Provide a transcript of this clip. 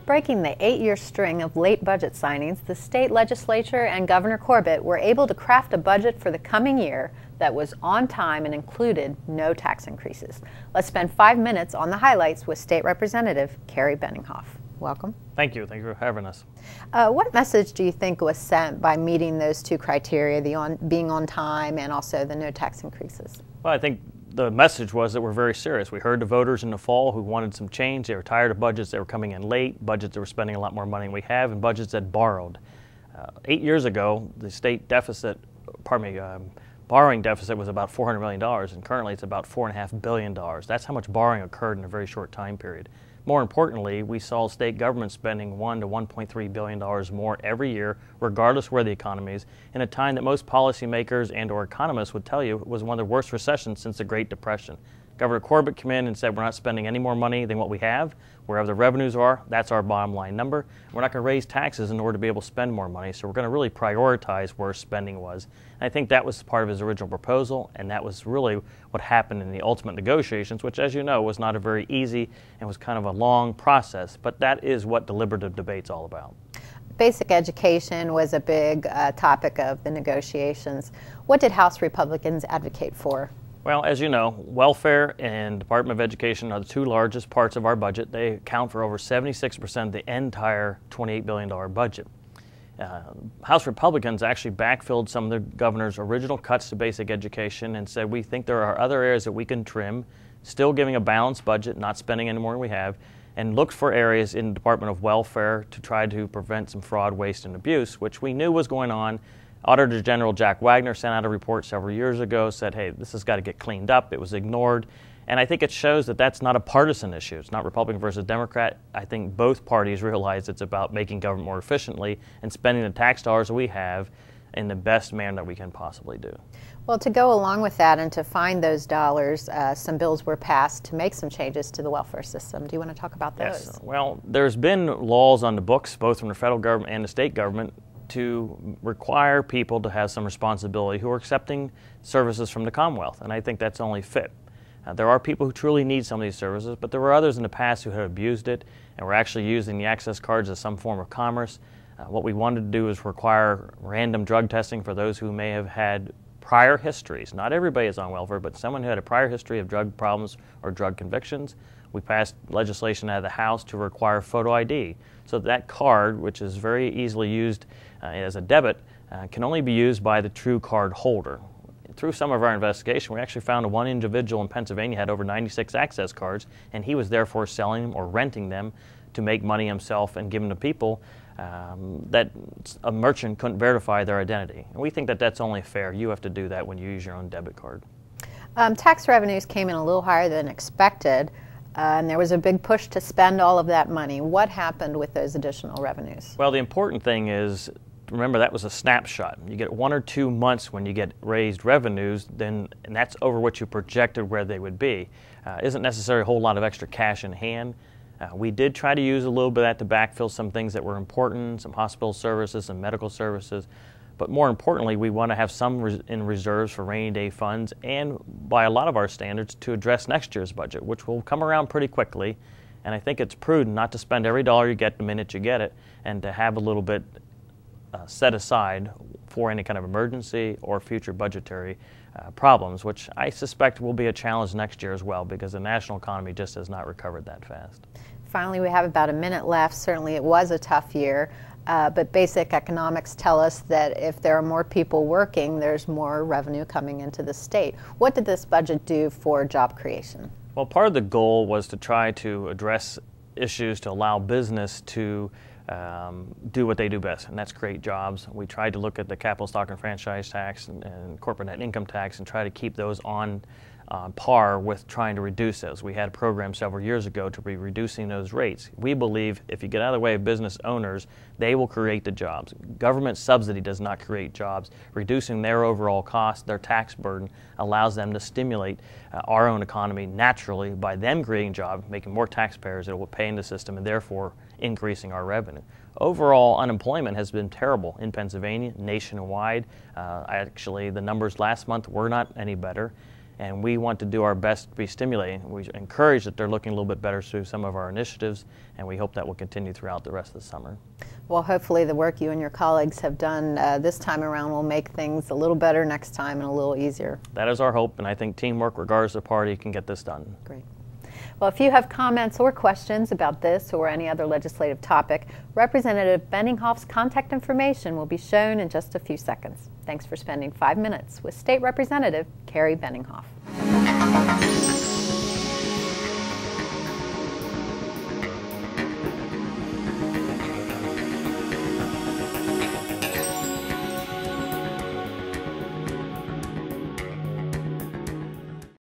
Breaking the 8-year string of late budget signings, the state legislature and Governor Corbett were able to craft a budget for the coming year that was on time and included no tax increases. Let's spend 5 minutes on the highlights with State Representative Kerry Benninghoff. Welcome. Thank you. Thank you for having us. What message do you think was sent by meeting those two criteria, being on time and also the no tax increases? Well, I think the message was that we're very serious. We heard the voters in the fall who wanted some change. They were tired of budgets that were coming in late, budgets that were spending a lot more money than we have, and budgets that borrowed. 8 years ago, the state deficit, borrowing deficit was about $400 million, and currently it's about $4.5 billion. That's how much borrowing occurred in a very short time period. More importantly, we saw state government spending $1 to $1.3 billion more every year, regardless of where the economy is, in a time that most policymakers and or economists would tell you was one of the worst recessions since the Great Depression. Governor Corbett came in and said we're not spending any more money than what we have. Wherever the revenues are, that's our bottom line number. We're not going to raise taxes in order to be able to spend more money, so we're going to really prioritize where spending was. And I think that was part of his original proposal, and that was really what happened in the ultimate negotiations, which, as you know, was not a very easy and was kind of a long process, but that is what deliberative debate's all about. Basic education was a big topic of the negotiations. What did House Republicans advocate for? Well, as you know, welfare and Department of Education are the two largest parts of our budget. They account for over 76% of the entire $28 billion budget. House Republicans actually backfilled some of the governor's original cuts to basic education and said we think there are other areas that we can trim, still giving a balanced budget, not spending any more than we have, and looked for areas in the Department of Welfare to try to prevent some fraud, waste, and abuse, which we knew was going on. Auditor General Jack Wagner sent out a report several years ago, said, hey, this has got to get cleaned up. It was ignored. And I think it shows that that's not a partisan issue. It's not Republican versus Democrat. I think both parties realize it's about making government more efficiently and spending the tax dollars that we have in the best manner that we can possibly do. Well, to go along with that and to find those dollars, some bills were passed to make some changes to the welfare system. Do you want to talk about those? Yes. Well, there's been laws on the books, both from the federal government and the state government, to require people to have some responsibility who are accepting services from the Commonwealth, and I think that's only fit. There are people who truly need some of these services, but there were others in the past who had abused it and were actually using the access cards as some form of commerce. What we wanted to do is require random drug testing for those who may have had prior histories. Not everybody is on welfare, but someone who had a prior history of drug problems or drug convictions. We passed legislation out of the House to require photo ID, so that card, which is very easily used as a debit, can only be used by the true card holder. Through some of our investigation, we actually found one individual in Pennsylvania had over 96 access cards, and he was therefore selling them or renting them to make money himself and give them to people that a merchant couldn't verify their identity. And we think that that's only fair. You have to do that when you use your own debit card. Tax revenues came in a little higher than expected, and there was a big push to spend all of that money. What happened with those additional revenues? Well, the important thing is, remember, that was a snapshot. You get 1 or 2 months when you get raised revenues, and that's over what you projected where they would be. Isn't necessarily a whole lot of extra cash in hand. We did try to use a little bit of that to backfill some things that were important, some hospital services, some medical services. But more importantly, we want to have some in reserves for rainy day funds and, by a lot of our standards, to address next year's budget, which will come around pretty quickly. And I think it's prudent not to spend every dollar you get the minute you get it, and to have a little bit set aside for any kind of emergency or future budgetary problems, which I suspect will be a challenge next year as well, because the national economy just has not recovered that fast. Finally, we have about a minute left. Certainly it was a tough year. But basic economics tell us that if there are more people working, there's more revenue coming into the state. What did this budget do for job creation? Well, part of the goal was to try to address issues to allow business to do what they do best, and that's create jobs. We tried to look at the capital stock and franchise tax and corporate net income tax and try to keep those on par with trying to reduce those. We had a program several years ago to be reducing those rates. We believe if you get out of the way of business owners, they will create the jobs. Government subsidy does not create jobs. Reducing their overall cost, their tax burden, allows them to stimulate our own economy naturally by them creating jobs, making more taxpayers that will pay in the system, and therefore increasing our revenue. Overall, unemployment has been terrible in Pennsylvania, nationwide. Actually, the numbers last month were not any better. And we want to do our best to be stimulating. We encourage that they're looking a little bit better through some of our initiatives, and we hope that will continue throughout the rest of the summer. Well, hopefully the work you and your colleagues have done this time around will make things a little better next time and a little easier. That is our hope, and I think teamwork, regardless of party, can get this done. Great. Well, if you have comments or questions about this or any other legislative topic, Representative Benninghoff's contact information will be shown in just a few seconds. Thanks for spending 5 minutes with State Representative Kerry Benninghoff.